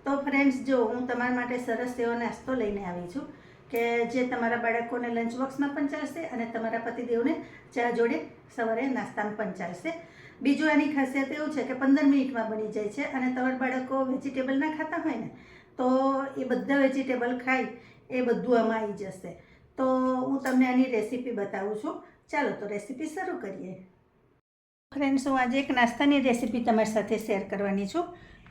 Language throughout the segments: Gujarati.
તો ફ્રેન્ડ્સ, જો હું તમારા માટે સરસ એવો નાસ્તો લઈને આવી છું કે જે તમારા બાળકોને લંચ બોક્સમાં પણ ચાલશે અને તમારા પતિદેવને ચા જોડે સવારે નાસ્તામાં પણ ચાલશે. બીજું આની ખાસિયત એવું છે કે 15 મિનિટમાં બની જાય છે અને તમારા બાળકો વેજીટેબલ ના ખાતા હોય ને તો એ બધા વેજીટેબલ ખાય એ બધું આમાં આવી જશે. તો હું તમને આની રેસીપી બતાવું છું. ચાલો તો રેસીપી શરૂ કરીએ. ફ્રેન્ડ્સ, હું આજે એક નાસ્તાની રેસીપી તમારી સાથે શેર કરવાની છું.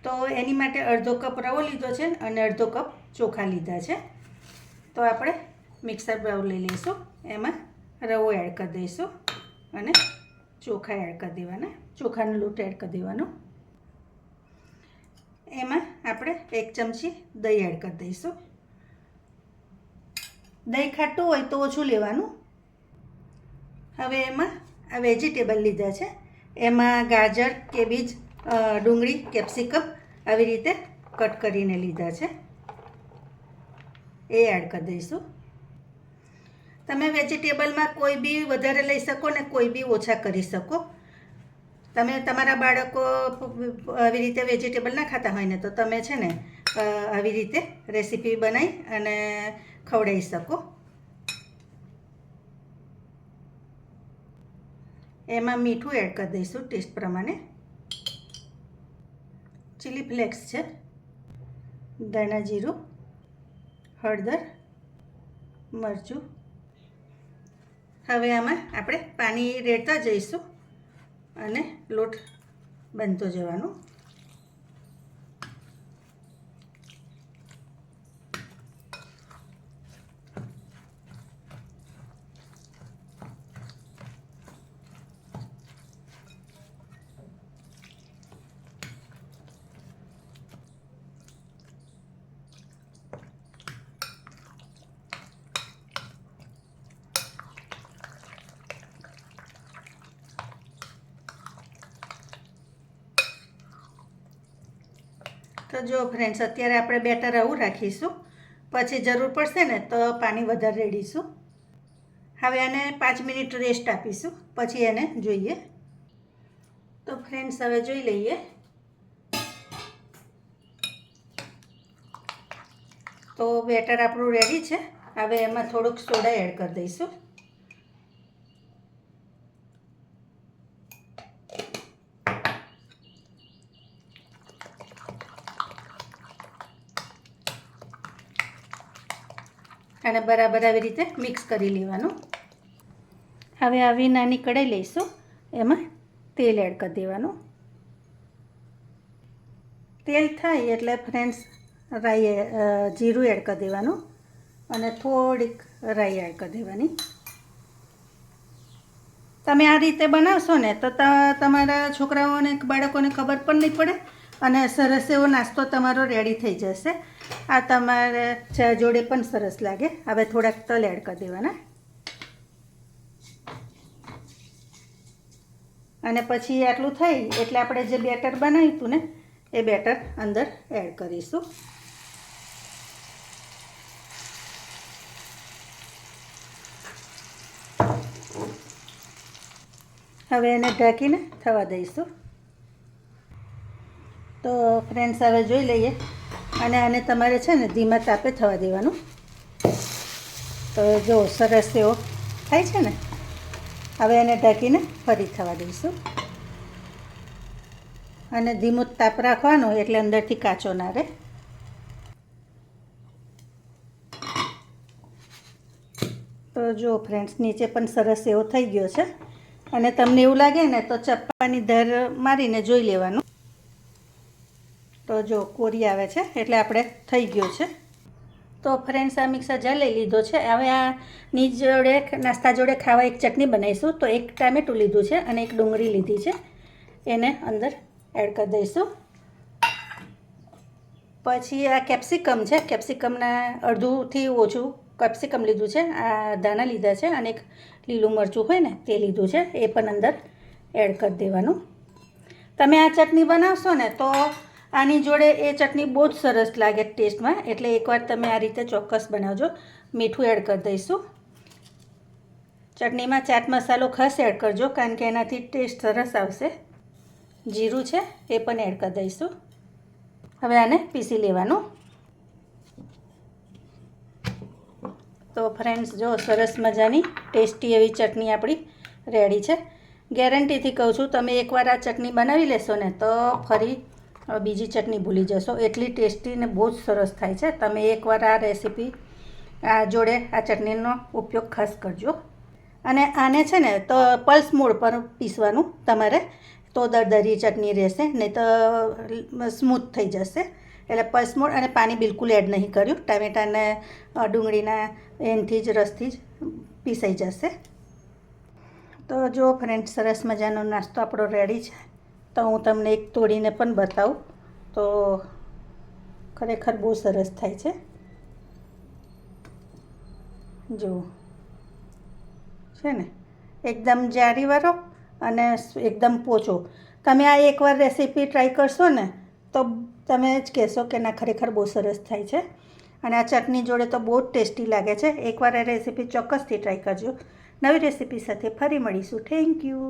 તો એની માટે અડધો કપ રવો લીધો છે અને અડધો કપ ચોખા લીધા છે. તો આપણે મિક્સર બાઉલ લઈ લઈશું, એમાં રવો એડ કરી દઈશું અને ચોખા એડ કરી દેવાના, ચોખાનો લોટ એડ કરી દેવાનો. એમાં આપણે 1 ચમચી દહીં એડ કરી દઈશું. દહીં ખાટું હોય તો ઓછું લેવાનું. હવે એમાં આ વેજીટેબલ લીધા છે, એમાં ગાજર, કેબેજ, ડુંગળી, કેપ્સિકમ આવી રીતે કટ કરીને લીધા છે, એ એડ કરી દઈશું. તમે વેજીટેબલમાં કોઈ બી વધારે લઈ શકો ને કોઈ બી ઓછા કરી શકો. તમે તમારા બાળકો આવી રીતે વેજીટેબલ ના ખાતા હોય ને તો તમે છે ને આવી રીતે રેસીપી બનાવી અને ખવડાવી શકો. એમાં મીઠું એડ કરી દઈશું ટેસ્ટ પ્રમાણે. ચીલી ફ્લેક્સ છે, ધાણા જીરું, હળદર, મરચું. હવે આમાં આપણે પાણી રેડતા જઈશું અને લોટ બાંધતો જવાનો. તો જો ફ્રેન્ડ્સ, અત્યારે આપણે બેટર આવું રાખીશું, પછી જરૂર પડશે ને તો પાણી વધારે રેડીશું. હવે આને 5 મિનિટ રેસ્ટ આપીશું, પછી એને જોઈએ. તો ફ્રેન્ડ્સ, હવે જોઈ લઈએ. તો બેટર આપણું રેડી છે. હવે એમાં થોડુંક સોડા એડ કરી દઈશું. અને બરાબર આવી રીતે મિક્સ કરી લેવાનું. હવે આવી નાની કઢાઈ લઈશું, એમાં તેલ એડ કરી દેવાનું. તેલ થાય એટલે ફ્રેન્ડ્સ જીરું એડ કરી દેવાનું અને થોડીક રાઈ એડ કરી દેવાની. તમે આ રીતે બનાવશો ને તો તમારા છોકરાઓને બાળકોને ખબર પણ નહીં પડે અને સરસ એવો નાસ્તો તમારો રેડી થઈ જશે. આ તમારે ચા જોડે પણ સરસ લાગે. હવે થોડાક તલ એડ કરી દેવાના અને પછી આટલું થઈ એટલે આપણે જે બેટર બનાવ્યું હતું ને એ બેટર અંદર એડ કરીશું. હવે એને ઢાંકીને થવા દઈશું. તો ફ્રેન્ડ્સ, હવે જોઈ લઈએ અને આને તમારે છે ને ધીમા તાપે થવા દેવાનું. તો જો સરસ એવો થાય છે ને. હવે એને ઢાંકીને ફરી થવા દઈશું અને ધીમો તાપ રાખવાનો એટલે અંદરથી કાચો ના રહે. તો જો ફ્રેન્ડ્સ, નીચે પણ સરસ એવો થઈ ગયો છે અને તમને એવું લાગે ને તો ચપ્પાની ધાર મારીને જોઈ લેવાનું. તો જો કોરી આવે છે એટલે આપણે થઈ ગયો છે. તો ફ્રેન્ડ્સ, આ મિક્સર જાર લઈ લીધો છે. હવે આની જોડે નાસ્તા જોડે ખાવા એક ચટણી બનાવીશું. તો 1 ટામેટું લીધું છે અને 1 ડુંગળી લીધી છે, એને અંદર એડ કરી દઈશું. પછી આ કેપ્સિકમ છે, કેપ્સિકમના અડધુંથી ઓછું કેપ્સિકમ લીધું છે. આ ધાણા લીધા છે અને 1 લીલું મરચું હોય ને તે લીધું છે, એ પણ અંદર એડ કરી દેવાનું. તમે આ ચટણી બનાવશો ને તો આની જોડે એ ચટણી બહુ જ સરસ લાગે ટેસ્ટમાં, એટલે એકવાર તમે આ રીતે ચોક્કસ બનાવજો. મીઠું એડ કરી દઈશું. ચટણીમાં ચાટ મસાલો ખાસ એડ કરજો કારણ કે એનાથી ટેસ્ટ સરસ આવશે. જીરું છે એ પણ એડ કરી દઈશું. હવે આને પીસી લેવાનું. તો ફ્રેન્ડ્સ જો સરસ મજાની ટેસ્ટી એવી ચટણી આપણી રેડી છે. ગેરંટીથી કહું છું, તમે એકવાર આ ચટણી બનાવી લેશો ને તો ફરી બીજી ચટણી ભૂલી જશો. એટલી ટેસ્ટી ને બહુ જ સરસ થાય છે. તમે એકવાર આ રેસીપી જોડે આ ચટણીનો ઉપયોગ ખાસ કરજો. અને આને છે ને તો પલ્સ મોડ પર પીસવાનું તમારે, તો દરદરી ચટણી રહેશે, નહીં તો સ્મૂથ થઈ જશે. એટલે પલ્સ મોડ, અને પાણી બિલકુલ એડ નહીં કર્યું. ટામેટાને ડુંગળીના એનથી જ રસથી જ પીસાઈ જશે. તો જો ફ્રેન્ડ, સરસ મજાનો નાસ્તો આપણો રેડી છે. તો હું તમને એક તોડીને પણ બતાવું. તો ખરેખર બહુ સરસ થાય છે. જુઓ છે ને, એકદમ જારીવાળો અને એકદમ પોચો. તમે આ એકવાર રેસીપી ટ્રાય કરશો ને તો તમે જ કહેશો કે ના, ખરેખર બહુ સરસ થાય છે. અને આ ચટણી જોડે તો બહુ જ ટેસ્ટી લાગે છે. એકવાર આ રેસીપી ચોક્કસથી ટ્રાય કરજો. નવી રેસીપી સાથે ફરી મળીશું. Thank you.